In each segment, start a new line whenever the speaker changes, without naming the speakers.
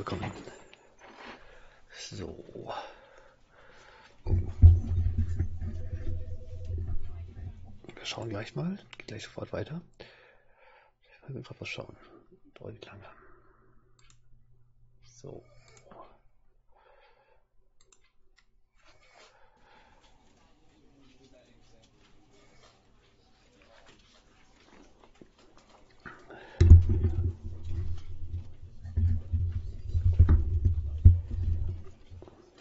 bekommen. So. Wir schauen gleich mal. Geht gleich sofort weiter. Ich will gerade was schauen. Dauert nicht lange. So.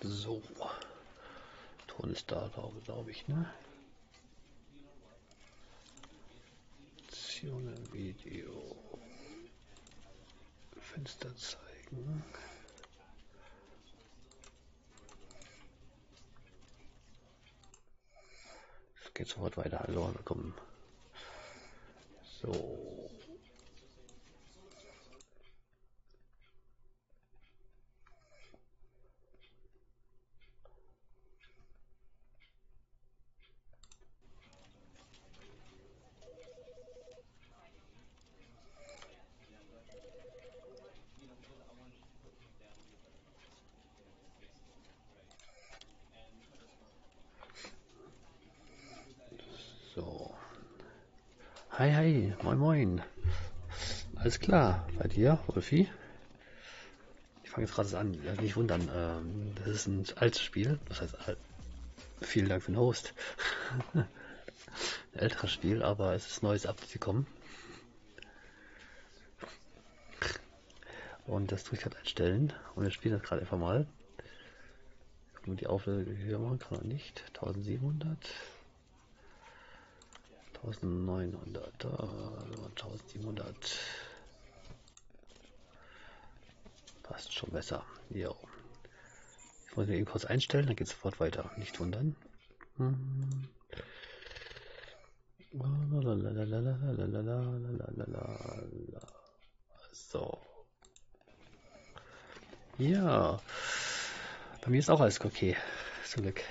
So. Ton ist da, glaube ich, ne? Video. Fenster zeigen. Es geht sofort weiter. Also, wir kommen. So. So. Hi, hi, moin, moin. Alles klar, bei dir, Wolfi? Ich fange jetzt gerade an, ja, nicht wundern. Das ist ein altes Spiel, das heißt, vielen Dank für den Host. Ein älteres Spiel, aber es ist ein neues Update gekommen. Und das tue ich gerade einstellen. Und wir spielen das gerade einfach mal. Gucken wir die Auflösung hier machen, kann man nicht. 1700. 1900. 1700. Passt schon besser. Jo. Ich muss mir eben kurz einstellen, dann geht es sofort weiter. Nicht wundern. So. Ja. Bei mir ist auch alles okay. Zum Glück.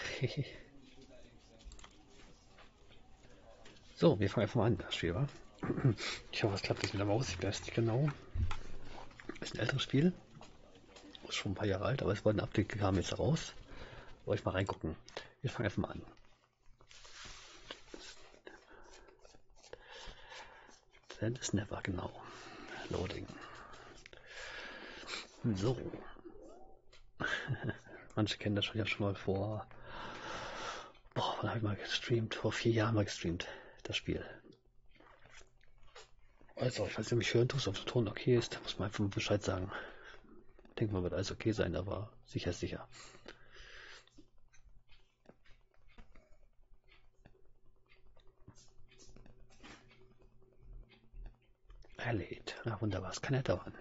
So, wir fangen einfach mal an, das Spiel, wa? Ich hoffe, es klappt jetzt mit der Maus. Ich weiß nicht genau. Ist ein älteres Spiel. Ist schon ein paar Jahre alt, aber es wurde ein Update kam jetzt raus. Wollte ich mal reingucken. Wir fangen einfach mal an. Then is never, genau. Loading. So. Manche kennen das schon ja schon mal vor. Boah, wann habe ich mal gestreamt? Vor 4 Jahren mal gestreamt, das Spiel. Also, ich weiß nicht, ob ich hören tue, ob der Ton okay ist. Muss man einfach Bescheid sagen. Ich denke mal, wird alles okay sein, aber sicher ist sicher. Er lädt. Na wunderbar, es kann ja dauern.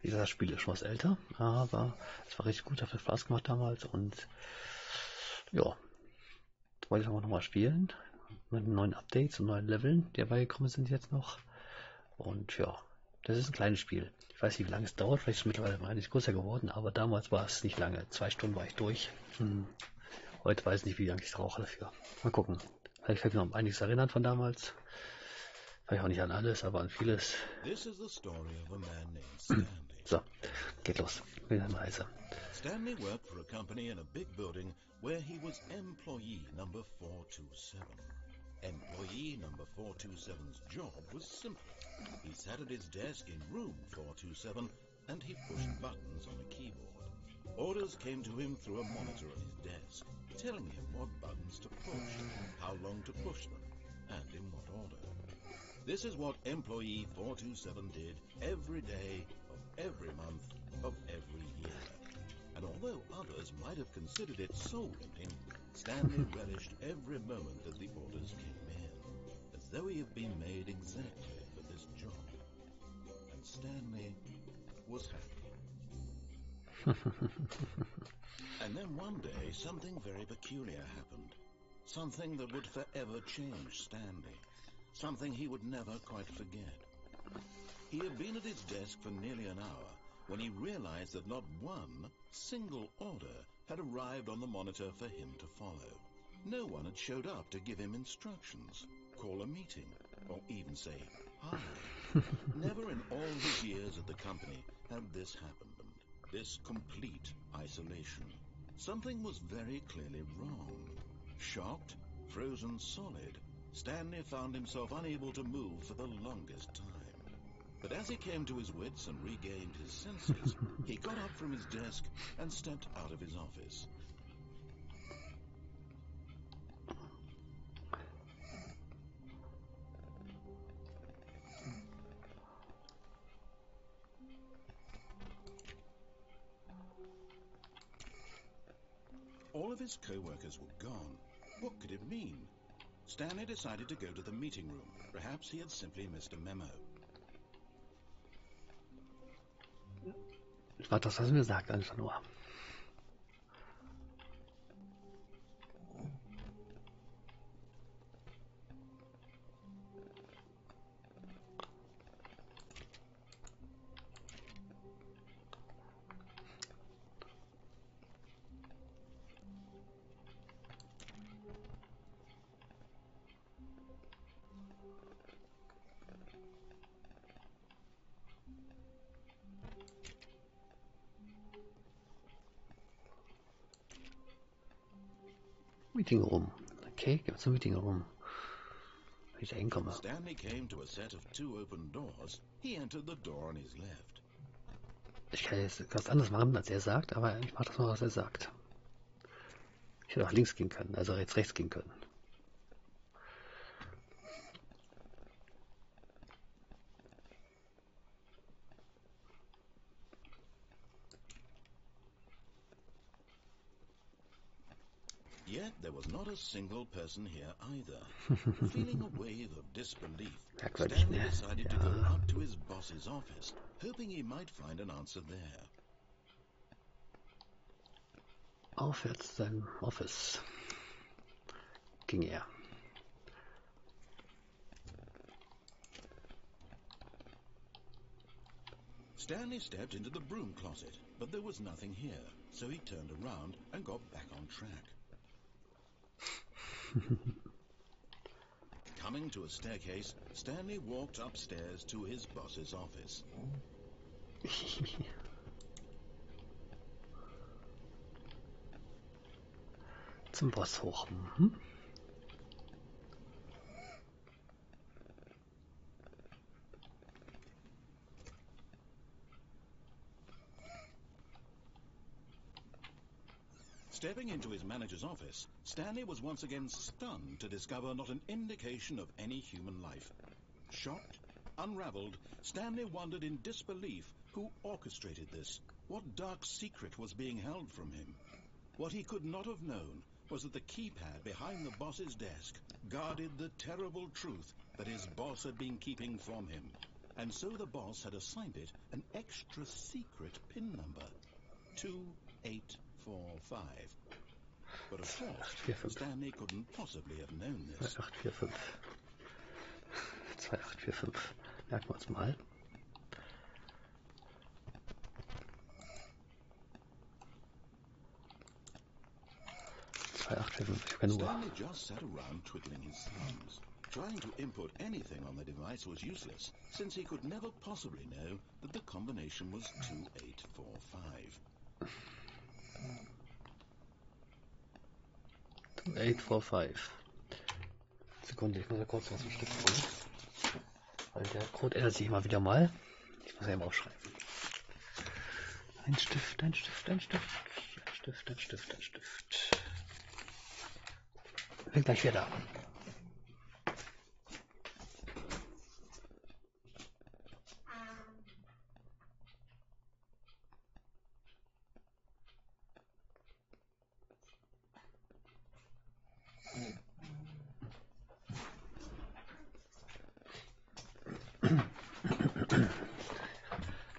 Wie gesagt, das Spiel ist schon was älter, aber es war richtig gut, hat Spaß gemacht damals und ja, wollte ich auch nochmal spielen mit neuen Updates und neuen Leveln, die dabei gekommen sind jetzt noch. Und ja, das ist ein kleines Spiel. Ich weiß nicht, wie lange es dauert, vielleicht ist es mittlerweile mal nicht größer geworden, aber damals war es nicht lange. 2 Stunden war ich durch. Heute weiß ich nicht, wie lange ich brauche dafür. Mal gucken. Vielleicht kann ich mich noch an einiges erinnern von damals. Vielleicht auch nicht an alles, aber an vieles. So, geht los. Wieder eine Reise.
Stanley worked for a company in a big building where he was employee number 427. Employee number 427's job was simple. He sat at his desk in room 427 and he pushed buttons on a keyboard. Orders came to him through a monitor on his desk, telling him what buttons to push, how long to push them, and in what order. This is what employee 427 did every day of every month of every year. And although others might have considered it soul-winning, Stanley relished every moment that the orders came in, as though he had been made exactly for this job. And Stanley was happy. And then one day, something very peculiar happened. Something that would forever change Stanley. Something he would never quite forget. He had been at his desk for nearly an hour when he realized that not one single order had arrived on the monitor for him to follow. No one had showed up to give him instructions, call a meeting, or even say hi. Never in all his years at the company had this happened. This complete isolation. Something was very clearly wrong. Shocked, frozen solid, Stanley found himself unable to move for the longest time. But as he came to his wits and regained his senses, he got up from his desk and stepped out of his office. All of his co-workers were gone. What could it mean? Stanley decided to go to the meeting room. Perhaps he had simply missed a memo.
Das war das, was er mir sagt, einfach nur. Meeting Room. Okay, gehen wir zum Meeting Room. Wenn ich da hinkomme.
Stanley came to a set of 2 open doors. He entered the door on his left.
Ich kann jetzt was anderes machen, als er sagt, aber ich mache das mal, was er sagt. Ich hätte auch links gehen können, also rechts gehen können.
Yet there was not a single person here either. Feeling a wave of disbelief, Stanley decided to go up to his boss's office, hoping he might find an answer there.
Aufwärts zu seinem Office ging er.
Stanley stepped into the broom closet, but there was nothing here, so he turned around and got back on track. Coming to a staircase, Stanley walked upstairs to his boss's office.
Zum Boss hoch.
Stepping into his manager's office, Stanley was once again stunned to discover not an indication of any human life. Shocked, unraveled, Stanley wondered in disbelief who orchestrated this. What dark secret was being held from him? What he could not have known was that the keypad behind the boss's desk guarded the terrible truth that his boss had been keeping from him. And so the boss had assigned it an extra secret PIN number. 2845. But of course, Stanley couldn't possibly have known this.
2845. 2845. Merken wir uns mal.
Stanley just sat around twiddling his thumbs. Trying to input anything on the device was useless, since he could never possibly know that the combination was 2845.
2845. Sekunde, ich muss ja kurz was zum Stift holen. Weil der Code ändert sich immer wieder mal. Ich muss ja immer aufschreiben. Ein Stift, ein Stift, ein Stift. Ein Stift, ein Stift, ein Stift. Bin gleich wieder da.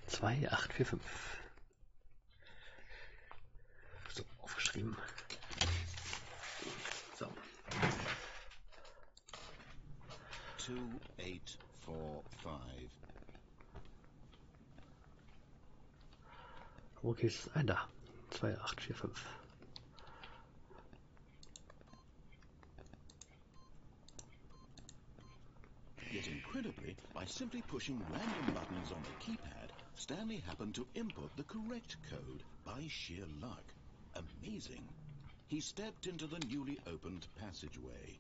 Zwei, 8, 4, 5. So, aufgeschrieben. So.
2845.
Wo geht es ein? Da. 2, 8, 4, 5.
Yet incredibly, by By simply pushing random buttons on the keypad, Stanley happened to input the correct code by sheer luck. Amazing. He stepped into the newly opened passageway.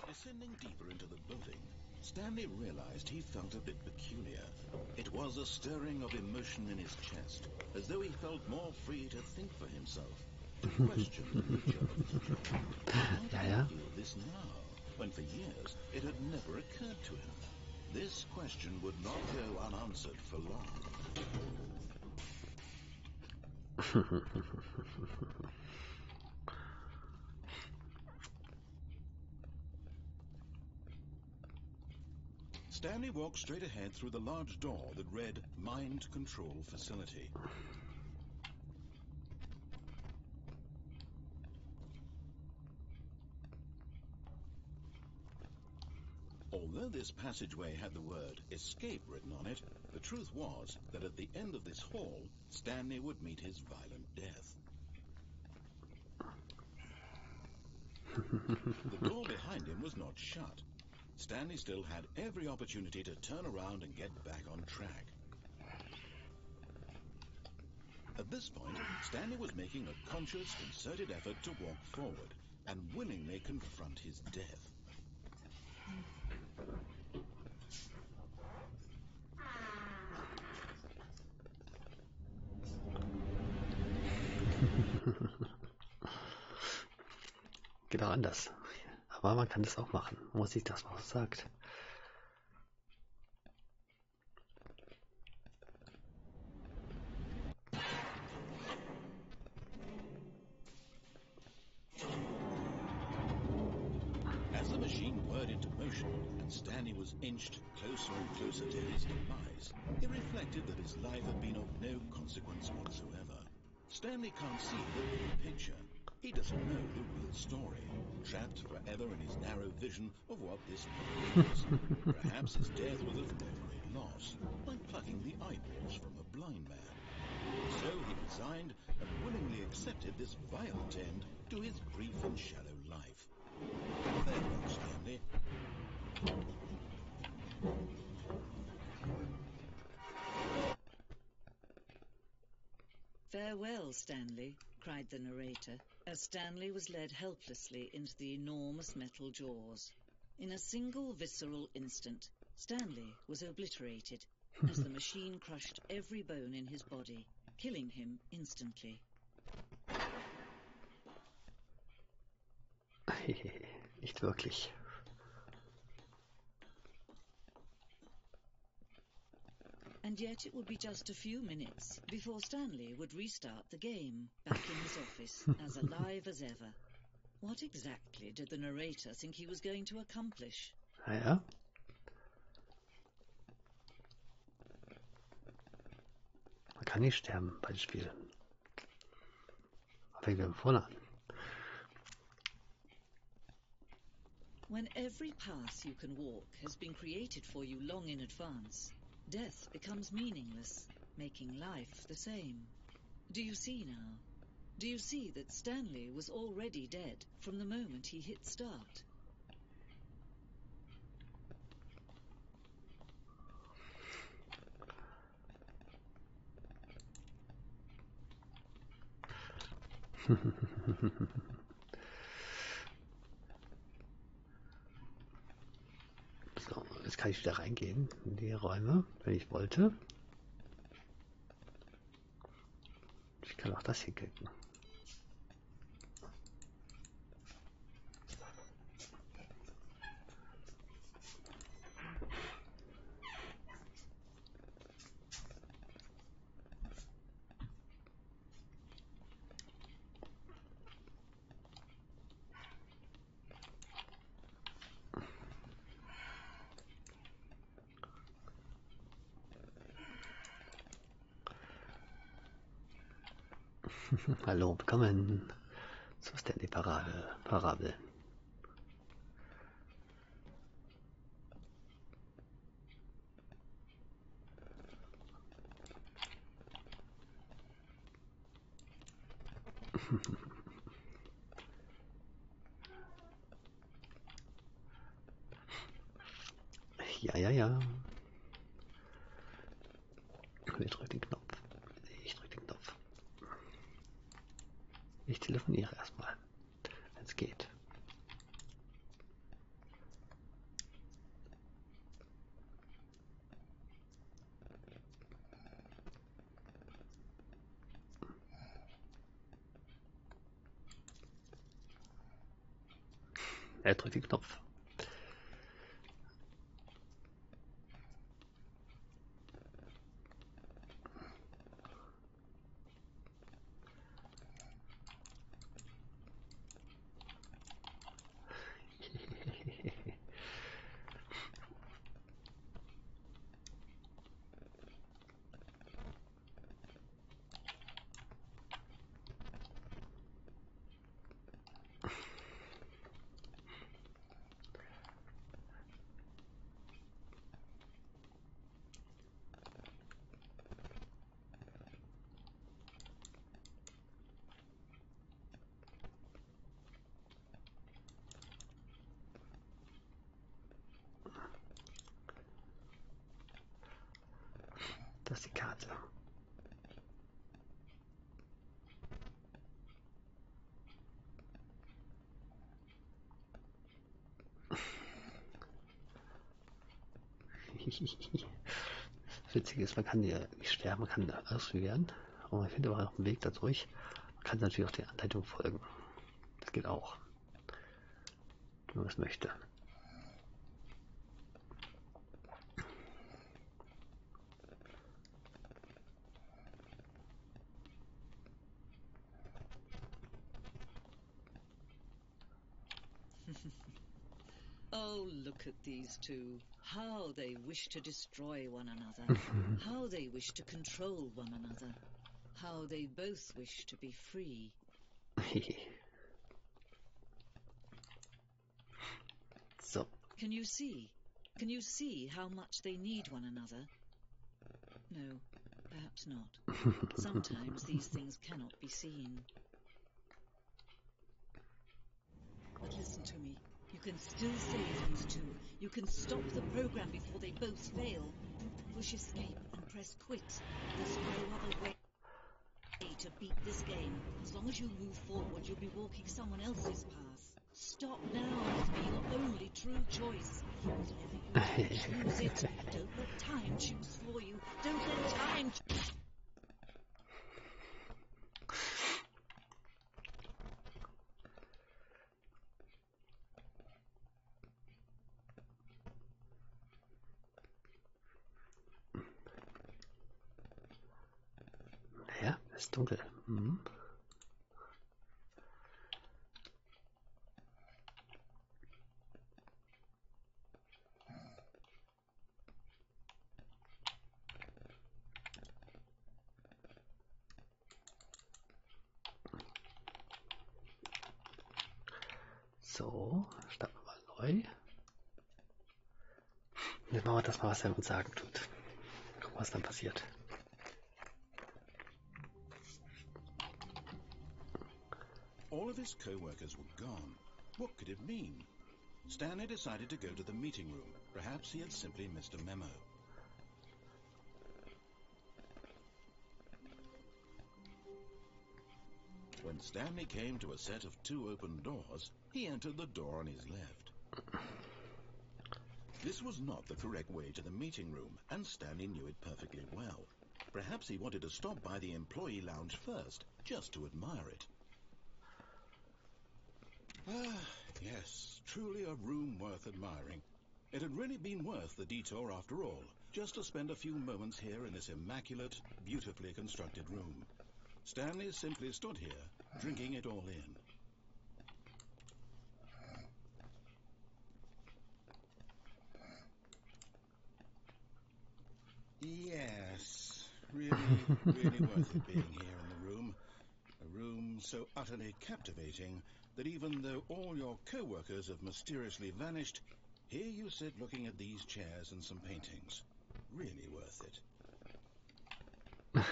Descending deeper into the building, Stanley realized he felt a bit peculiar. It was a stirring of emotion in his chest, as though he felt more free to think for himself, to question the nature of his job. Why did he feel this now, when for years it had never occurred to him? This question would not go unanswered for long. Stanley walked straight ahead through the large door that read Mind Control Facility. Although this passageway had the word escape written on it, the truth was that at the end of this hall, Stanley would meet his violent death. The door behind him was not shut. Stanley still had every opportunity to turn around and get back on track. At this point, Stanley was making a conscious, concerted effort to walk forward and willingly confront his death.
Geht auch anders. Aber man kann das auch machen. Man muss sich das, was es sagt.
As the machine whirred into motion and Stanley was inched closer and closer to his demise, he reflected that his life had been of no consequence whatsoever. Stanley can't see the big picture. He doesn't know the real story, trapped forever in his narrow vision of what this world is. Perhaps his death was of no great loss, like plucking the eyeballs from a blind man. So he resigned and willingly accepted this violent end to his brief and shallow life. Farewell, Stanley.
Farewell, Stanley, cried the narrator, as Stanley was led helplessly into the enormous metal jaws. In a single visceral instant, Stanley was obliterated, as the machine crushed every bone in his body, killing him instantly.
Nicht wirklich.
And yet it would be just a few minutes before Stanley would restart the game, back in his office, as alive as ever. What exactly did the narrator think he was going to accomplish?
Naja. Man kann nicht sterben bei den Spielen. Fängt wir vorne an.
When every path you can walk has been created for you long in advance, death becomes meaningless, making life the same. Do you see now? Do you see that Stanley was already dead from the moment he hit start?
So, jetzt kann ich wieder reingehen in die Räume, wenn ich wollte. Ich kann auch das hier klicken. Hallo, willkommen zur Stanley-Parabel. Ja. Ich drücke den Knopf. Ich telefoniere erstmal, wenn es geht. Er drückt den Knopf. Das ist die Karte. Das Witzige ist, man kann ja nicht sterben, man kann ausführen, aber man findet aber auch einen Weg dadurch. Man kann natürlich auch der Anleitung folgen. Das geht auch, wenn man es möchte.
Oh, look at these two. How they wish to destroy one another. How they wish to control one another. How they both wish to be free.
So.
Can you see? Can you see how much they need one another? No, perhaps not. Sometimes these things cannot be seen. But listen to me. You can still save these two. You can stop the program before they both fail. Push escape and press quit. There's no other way to beat this game. As long as you move forward, you'll be walking someone else's path. Stop now and be your only true choice. Whatever you do, choose it. Don't let time choose for you. Don't let time choose.
Ja, ist dunkel. Mhm. So, starten wir mal neu. Jetzt machen wir das mal, was er uns sagen tut. Gucken, was dann passiert.
All of his co-workers were gone. What could it mean? Stanley decided to go to the meeting room. Perhaps he had simply missed a memo. When Stanley came to a set of 2 open doors, he entered the door on his left. This was not the correct way to the meeting room, and Stanley knew it perfectly well. Perhaps he wanted to stop by the employee lounge first, just to admire it. Ah, yes, truly a room worth admiring. It had really been worth the detour after all, just to spend a few moments here in this immaculate, beautifully constructed room. Stanley simply stood here, drinking it all in. Yes, really worth it being here in the room. seems so utterly captivating that even though all your co-workers have mysteriously vanished, here you sit looking at these chairs and some paintings. Really worth it.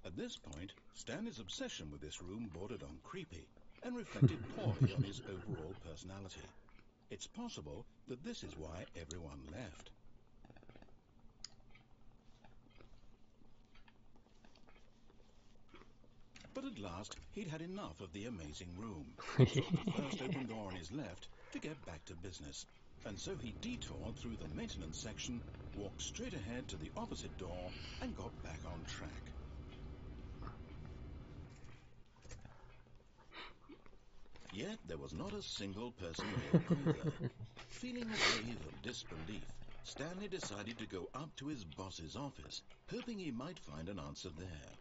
At this point, Stanley's obsession with this room bordered on creepy and reflected poorly on his overall personality. It's possible that this is why everyone left. But at last, he'd had enough of the amazing room. Took the first open door on his left to get back to business. And so he detoured through the maintenance section, walked straight ahead to the opposite door, and got back on track. Yet there was not a single person there either. Feeling a wave of disbelief, Stanley decided to go up to his boss's office, hoping he might find an answer there.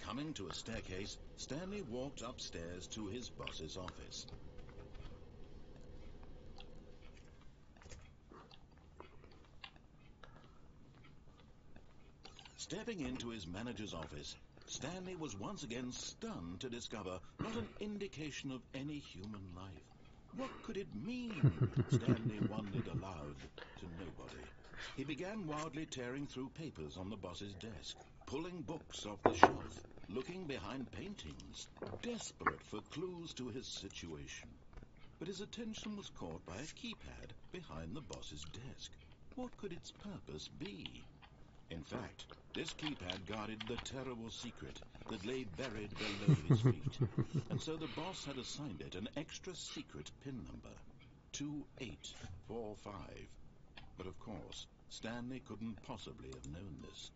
Coming to a staircase, Stanley walked upstairs to his boss's office. Stepping into his manager's office, Stanley was once again stunned to discover not an indication of any human life. What could it mean? Stanley wondered aloud to nobody. He began wildly tearing through papers on the boss's desk, pulling books off the shelf, looking behind paintings, desperate for clues to his situation. But his attention was caught by a keypad behind the boss's desk. What could its purpose be? In fact, this keypad guarded the terrible secret that lay buried below his feet. And so the boss had assigned it an extra secret PIN number, 2845. But of course, Stanley couldn't possibly have known this.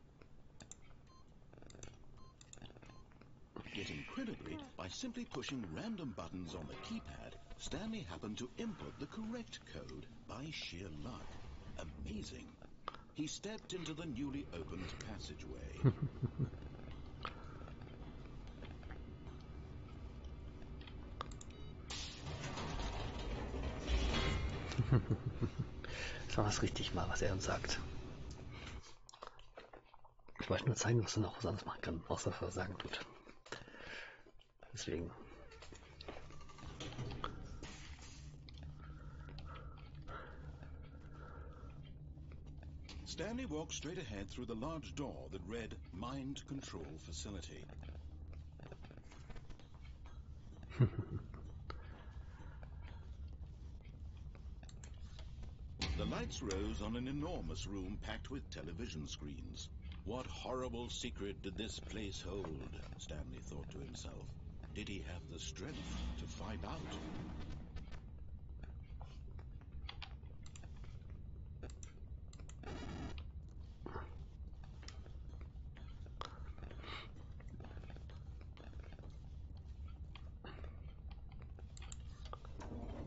Yet incredibly, by simply pushing random buttons on the keypad, Stanley happened to input the correct code by sheer luck. Amazing. He stepped into the newly opened passageway.
Sagen wir es richtig mal, was er uns sagt. Ich wollte nur zeigen, dass er noch was anderes machen kann, außer was er sagen tut. Deswegen.
Stanley walked straight ahead through the large door that read Mind Control Facility. The lights rose on an enormous room packed with television screens. What horrible secret did this place hold? Stanley thought to himself. Did he have the strength to find out?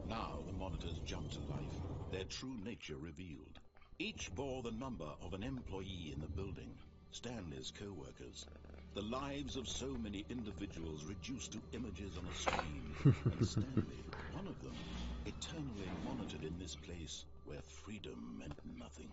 Now the monitors jumped to life, their true nature revealed. Each bore the number of an employee in the building, Stanley's co-workers. The lives of so many individuals reduced to images on a screen, and Stanley, one of them, eternally monitored in this place where freedom meant nothing.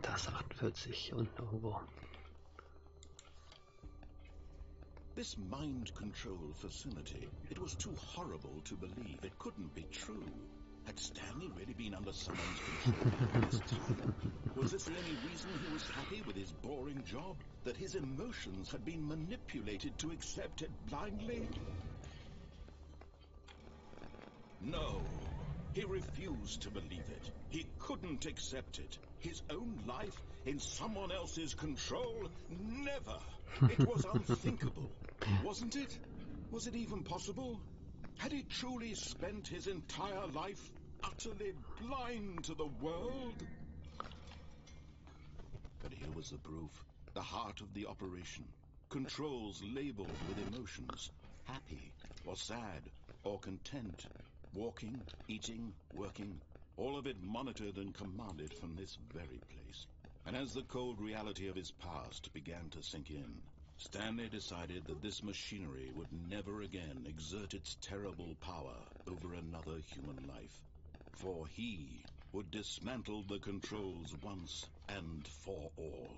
Da ist 48 und irgendwo.
This mind control facility, it was too horrible to believe. It couldn't be true. Had Stanley really been under someone's control all this time? Was this the only reason he was happy with his boring job? That his emotions had been manipulated to accept it blindly? No. He refused to believe it. He couldn't accept it. His own life in someone else's control? Never! It was unthinkable. Wasn't it? Was it even possible? Had he truly spent his entire life utterly blind to the world? But here was the proof. The heart of the operation. Controls labeled with emotions. Happy, or sad, or content. Walking, eating, working. All of it monitored and commanded from this very place. And as the cold reality of his past began to sink in, Stanley decided that this machinery would never again exert its terrible power over another human life. For he would dismantle the controls once and for all.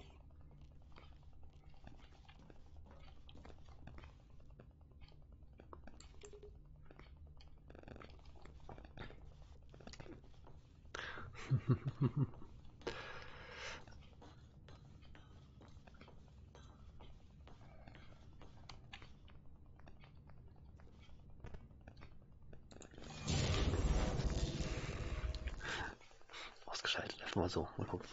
Ausgeschaltet, einfach mal so. Mal gucken.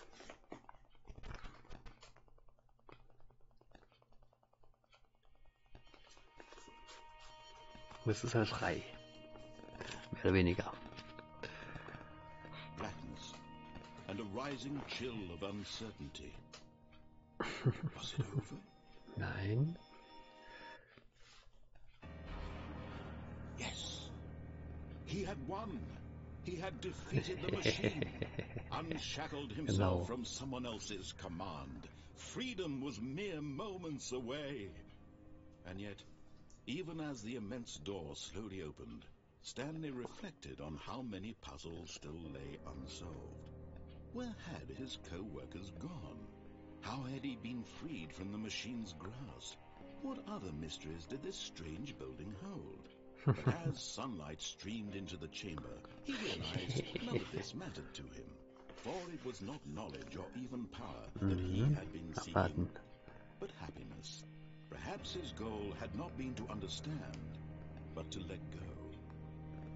Das ist halt frei. Mehr oder weniger.
Blackness and a rising chill of uncertainty. Was it over?
Nein.
Yes. He had won. He had defeated the machine. Unshackled himself from someone else's command. Freedom was mere moments away. And yet, even as the immense door slowly opened, Stanley reflected on how many puzzles still lay unsolved. Where had his co-workers gone? How had he been freed from the machine's grasp? What other mysteries did this strange building hold? But as sunlight streamed into the chamber, he realized none of this mattered to him. For it was not knowledge or even power that he had been seeking, but happiness. Perhaps his goal had not been to understand, but to let go.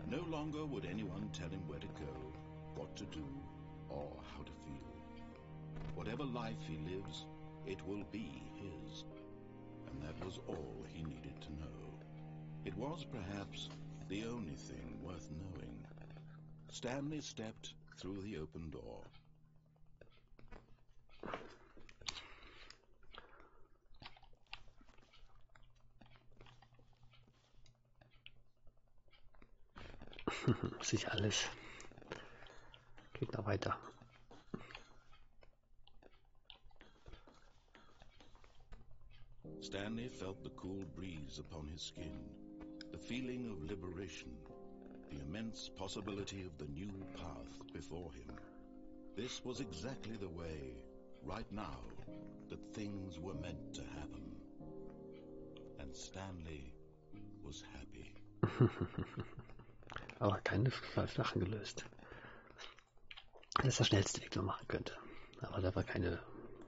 No longer would anyone tell him where to go, what to do, or how to feel. Whatever life he lives, it will be his. And that was all he needed to know. It was perhaps the only thing worth knowing. Stanley stepped through the open door.
Sich alles. Geht noch weiter.
Stanley felt the cool breeze upon his skin, the feeling of liberation, the immense possibility of the new path before him. This was exactly the way, right now, that things were meant to happen. And Stanley was happy.
Aber keine Sachen gelöst. Das ist der schnellste Weg, den man machen könnte. Aber da war keine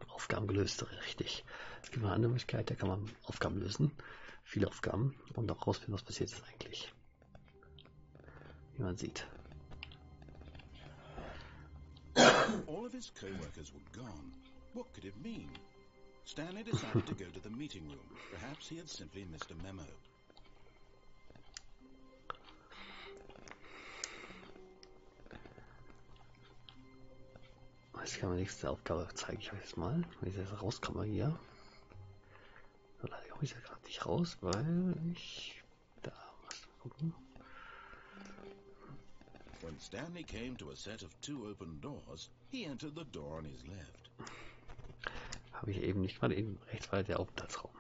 Aufgaben gelöst, richtig. Es gibt noch eine andere Möglichkeit, da kann man Aufgaben lösen. Viele Aufgaben und auch rausfinden, was passiert ist eigentlich. Wie man sieht.
All of his co-workers were gone. What could it mean? Stanley decided to go to the meeting room. Perhaps he had simply missed a memo.
Jetzt kann man nächste Aufgabe zeige ich euch jetzt mal. Wenn ich jetzt rauskomme hier. Oder komme ich ja gerade nicht raus, weil ich da was gucken.
When Stanley came to a set of two open doors, he entered the door on his left.
Habe ich eben nicht, gerade eben rechts war der Aufenthaltsraum.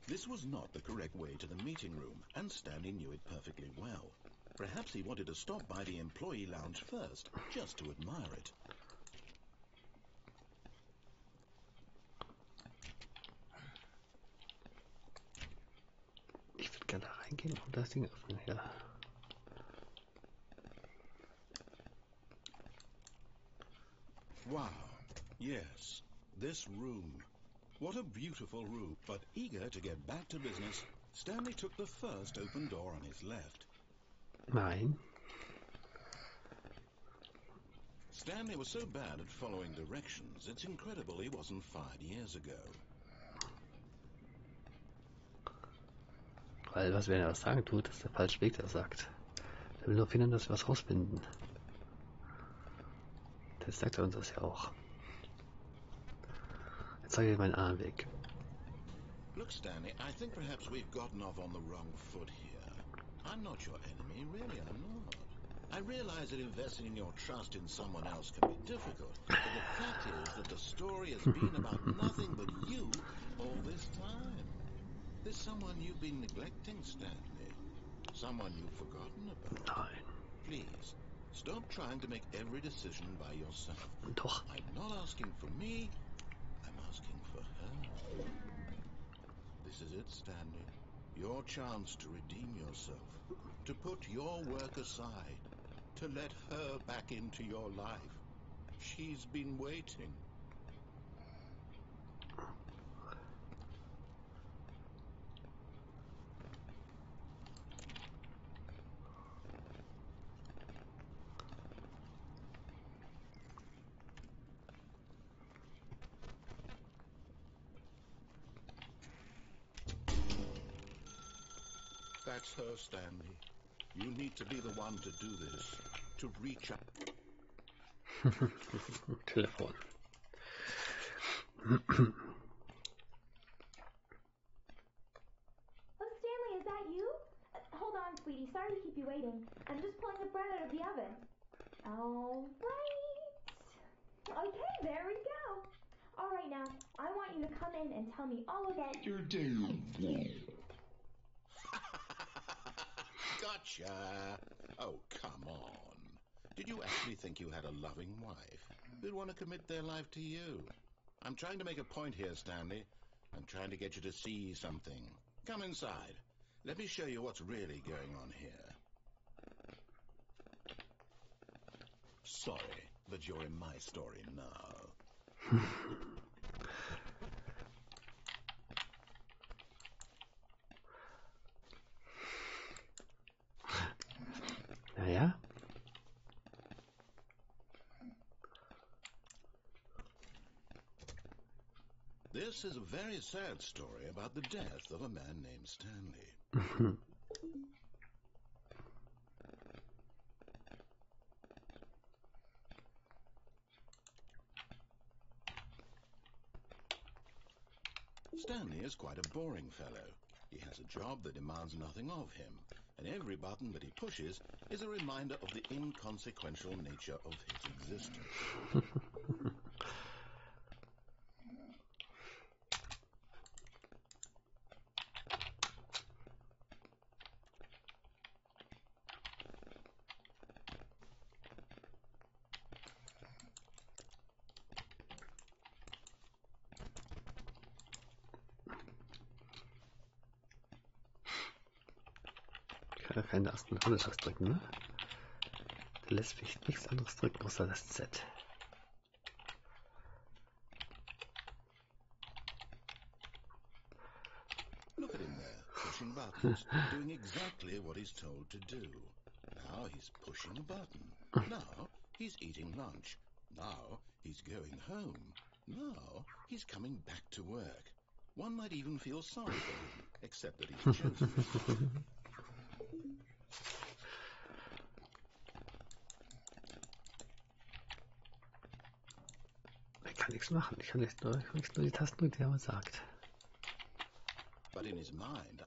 This was not the correct way to the meeting room, and Stanley knew it perfectly well. Perhaps he wanted to stop by the employee lounge first, just to admire it.
Ich würde gerne da reingehen und das Ding öffnen, ja.
Wow, yes, this room. What a beautiful room. But eager to get back to business, Stanley took the first open door on his left.
Nein.
Stanley was so bad at following directions, it's incredible he wasn't fired years ago.
Weil was, wenn er was sagen tut, ist der falsche Weg, der sagt. Er will nur finden, dass wir was rausfinden. Das sagt er uns das ja auch. Jetzt zeige ich meinen anderen Weg.
Look, Stanley, I think perhaps we've gotten off on the wrong foot here. I'm not your enemy, really, I'm not. I realize that investing in your trust in someone else can be difficult, but the fact is that the story has been about nothing but you all this time. There's someone you've been neglecting, Stanley. Someone you've forgotten about.
Nein.
Please, stop trying to make every decision by yourself.
Doch.
I'm not asking for me, I'm asking for her. This is it, Stanley. Your chance to redeem yourself. To put your work aside. To let her back into your life. She's been waiting. That's her, Stanley. You need to be the one to do this. To reach out.
Telefon.
Oh, Stanley, is that you? Hold on, sweetie. Sorry to keep you waiting. I'm just pulling the bread out of the oven. All right. Okay, there we go. All right, now, I want you to come in and tell me all about your day.
Gotcha. Oh, come on. Did you actually think you had a loving wife who'd want to commit their life to you? I'm trying to make a point here, Stanley. I'm trying to get you to see something. Come inside. Let me show you what's really going on here. Sorry, but you're in my story now.
Naja.
This is a very sad story about the death of a man named Stanley. Stanley is quite a boring fellow. He has a job that demands nothing of him, and every button that he pushes is a reminder of the inconsequential nature of his existence.
Kann er keine andere Taste drücken, ne? Der lässt mich nichts anderes drücken, außer das Z.
Look at him there, pushing buttons, doing exactly what he's told to do. Now he's pushing a button. Now he's eating lunch. Now he's going home. Now he's coming back to work. One might even feel sorry for him, except that he's chosen it.
Ich kann nichts machen. Ich kann nur die Tasten drücken, die er mal sagt.
But in his mind,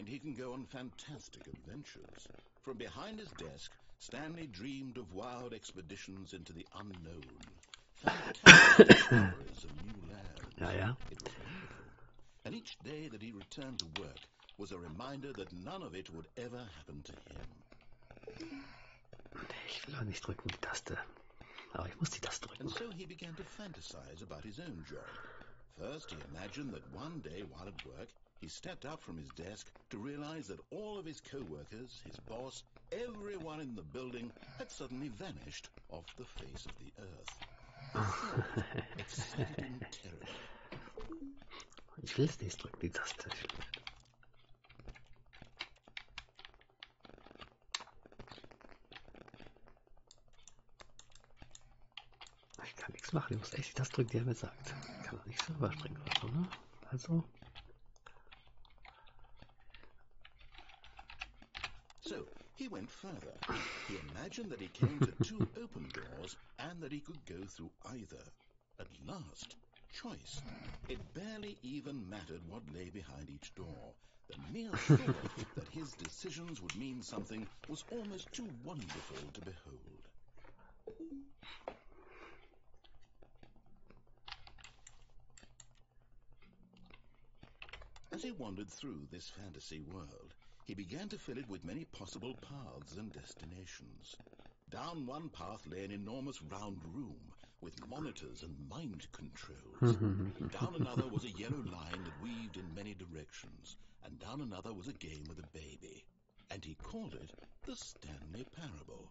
he can go on fantastic adventures. From behind his desk, Stanley dreamed of wild expeditions into the unknown. Fantastic discoveries of new lands.
Ja, ja.
It was wonderful. And each day that he returned to work was a reminder that none of it would ever happen to him.
Ich will auch nicht drücken, die Taste. Aber ich muss die Taste drücken.
And so he began to fantasize about his own job. First, he imagined that one day while at work, he stepped up from his desk to realize that all of his co-workers, his boss, everyone in the building had suddenly vanished off the face of the earth. The thought excited him terribly.
Ich will es nicht drücken, die Taste. Kann nichts machen, ich muss echt das drücken, die er mir sagt. Kann doch nicht so überspringen oder so, ne? Also.
So, he went further. He imagined that he came to 2 open doors and that he could go through either. At last, choice. It barely even mattered what lay behind each door. The mere thought that his decisions would mean something was almost too wonderful to behold. As he wandered through this fantasy world, he began to fill it with many possible paths and destinations. Down one path lay an enormous round room with monitors and mind controls. Down another was a yellow line that weaved in many directions, and down another was a game with a baby. And he called it the Stanley Parable.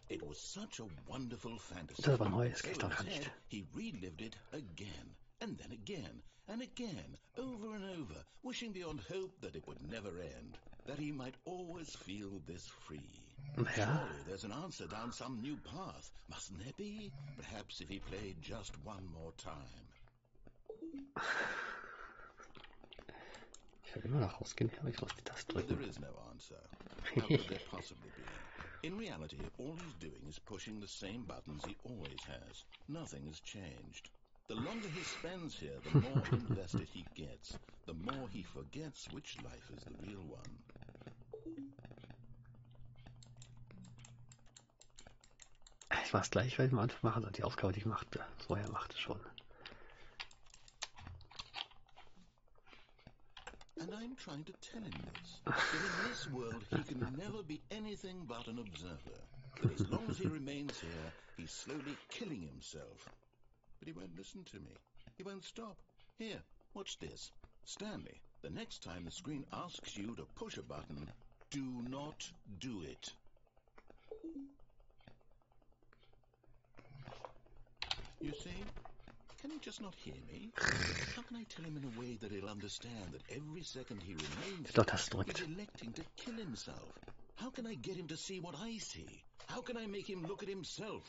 It was such a wonderful fantasy.
Das war neu, das
So
geht
in
doch
his
gar nicht.
head, he relived it again, and then again, and again, over and over, wishing beyond hope that it would never end, that he might always feel this free.
Ja.
Surely there's an answer down some new path, mustn't there be? Perhaps if he played just one more time.
Ich will immer noch rausgehen, aber ich muss das
But there
drücken.
is no answer. How could there possibly be? In reality, all he's doing is pushing the same buttons he always has. Nothing has changed. The longer he spends here, the more invested he gets. The more he forgets which life is the real one.
Ich mach's gleich, weil ich am Anfang mache, also die Aufgabe, die ich vorher machte schon.
And I'm trying to tell him this, that in this world he can never be anything but an observer, that as long as he remains here, he's slowly killing himself. But he won't listen to me. He won't stop. Here, watch this. Stanley, the next time the screen asks you to push a button, do not do it. You see? Can he just not hear me? How can I tell him in a way that he'll understand that every second he remains
Doch, das drückt.
he's electing to kill himself? How can I get him to see what I see? How can I make him look at himself?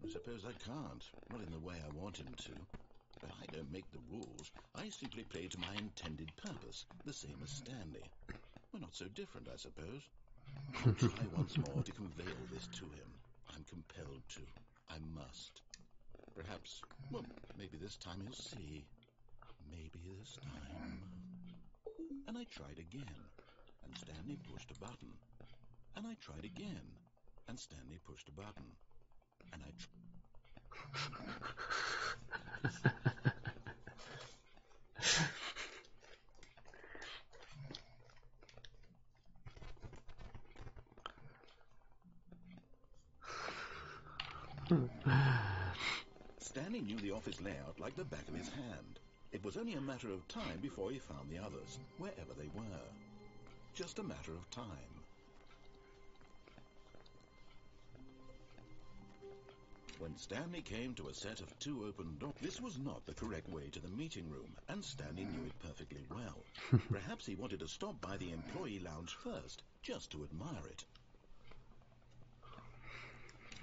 I suppose I can't, not in the way I want him to. But I don't make the rules. I simply play to my intended purpose, the same as Stanley. We're not so different, I suppose. I'll try once more to convey all this to him. I'm compelled to. I must. Perhaps, well, maybe this time he'll see. Maybe this time. And I tried again, and Stanley pushed a button. And I tried again, and Stanley pushed a button. And I Stanley knew the office layout like the back of his hand. It was only a matter of time before he found the others, wherever they were. Just a matter of time. When Stanley came to a set of 2 open doors, this was not the correct way to the meeting room, and Stanley knew it perfectly well. Perhaps he wanted to stop by the employee lounge first, just to admire it.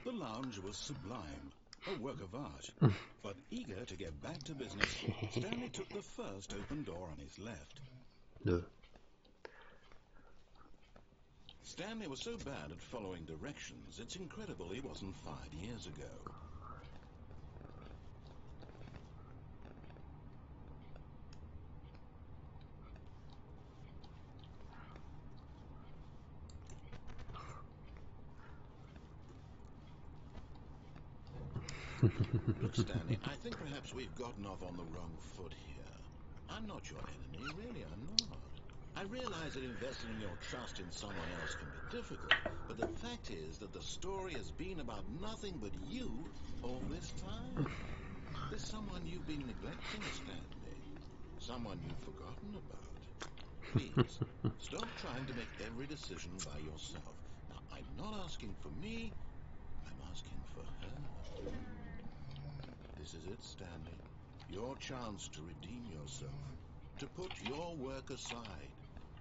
The lounge was sublime, a work of art. But eager to get back to business, Stanley took the first open door on his left.
Nö.
Stanley was so bad at following directions, it's incredible he wasn't fired years ago. Look, Stanley, I think perhaps we've gotten off on the wrong foot here. I'm not your enemy, really, I'm not. I realize that investing your trust in someone else can be difficult, but the fact is that the story has been about nothing but you all this time. There's someone you've been neglecting, Stanley. Someone you've forgotten about. Please, stop trying to make every decision by yourself. Now, I'm not asking for me, I'm asking for her. This is it, Stanley. Your chance to redeem yourself. to put your work aside,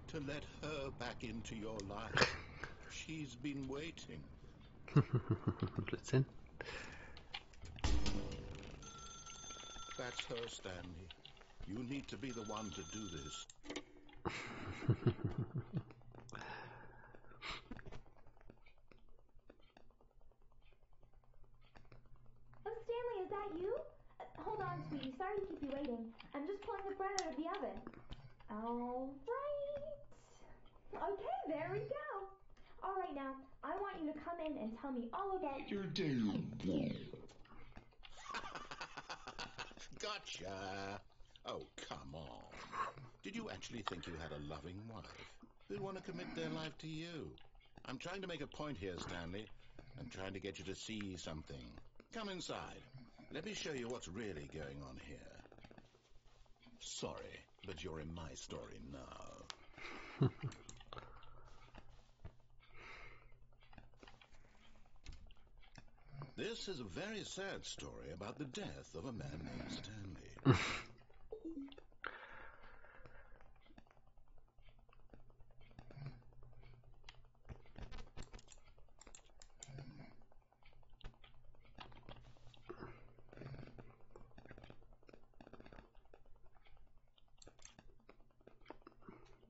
to let her back into your life. She's been waiting.
Blödsinn.
That's her, Stanley. You need to be the one to do this.
Oh, Stanley, is that you? Hold on, sweetie. Sorry to keep you waiting. I'm just pulling the bread out of the oven. All right. Okay, there we go. All right, now, I want you to come in and tell me all about your day.
Gotcha! Oh, come on. Did you actually think you had a loving wife who'd want to commit their life to you? I'm trying to make a point here, Stanley. I'm trying to get you to see something. Come inside. Let me show you what's really going on here. Sorry, but you're in my story now. This is a very sad story about the death of a man named Stanley.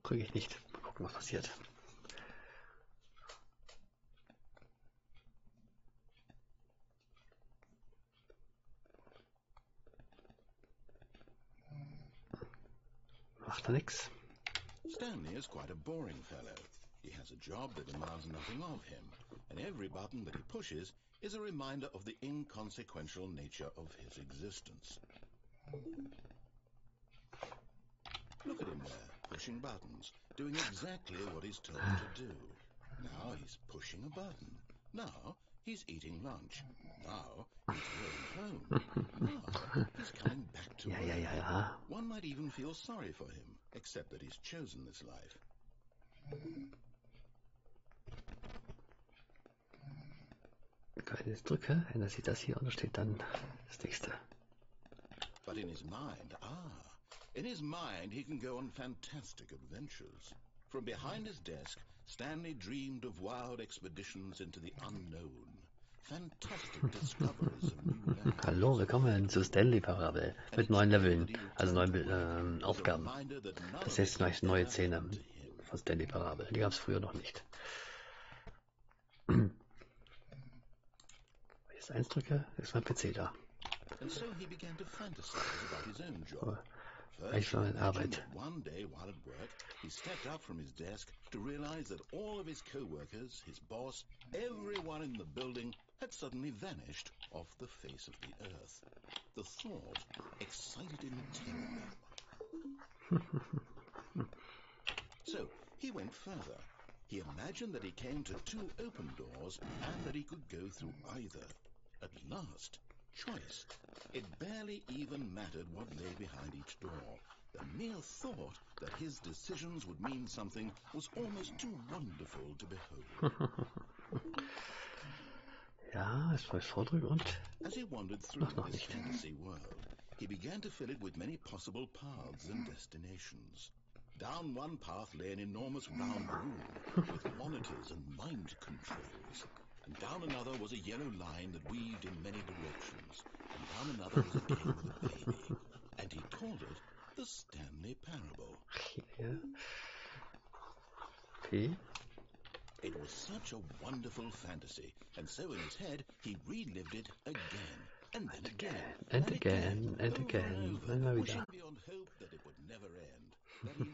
Kriege ich nicht. Mal gucken, was passiert. Macht er nix.
Stanley is quite a boring fellow. He has a job that demands nothing of him, and every button that he pushes is a reminder of the inconsequential nature of his existence. Look at him there, pushing buttons, doing exactly what he's told to do. Now he's pushing a button. Now he's eating lunch. Now he's going home. Now he's coming back to work.
Ja.
One might even feel sorry for him, except that he's chosen this life.
Wenn ich jetzt drücke, ändert sich das hier und da steht dann das nächste.
But in his mind, he can go on fantastic adventures. From behind his desk, Stanley dreamed of wild expeditions into the unknown. Fantastic discoveries of new lands.
Hallo, willkommen zur Stanley-Parabel mit neuen Leveln, also neuen Aufgaben. Das ist jetzt neue Szene von Stanley-Parabel. Die gab es früher noch nicht. Wenn ich jetzt 1 drücke, ist mein PC da.
And so he began to fantasize about his own job.
Eigentlich war meine Arbeit.
One day while at work, he stepped up from his desk to realize that all of his co-workers, his boss, everyone in the building had suddenly vanished off the face of the earth. The thought excited him terribly. So he went further. He imagined that he came to 2 open doors and that he could go through either. At last, choice. It barely even mattered what lay behind each door. The mere thought that his decisions would mean something was almost too wonderful to behold.
Ja, es war vordrücken und...
As he wandered through his fantasy world, he began to fill it with many possible paths and destinations. Down one path lay an enormous round room with monitors and mind controls. And down another was a yellow line that weaved in many directions. And down another was a game with a baby. And he called it the Stanley Parable.
Yeah. Okay.
It was such a wonderful fantasy, and so in his head he relived it again, and then again,
and again, and again,
over,
and over.
wishing beyond hope that it would never end, that he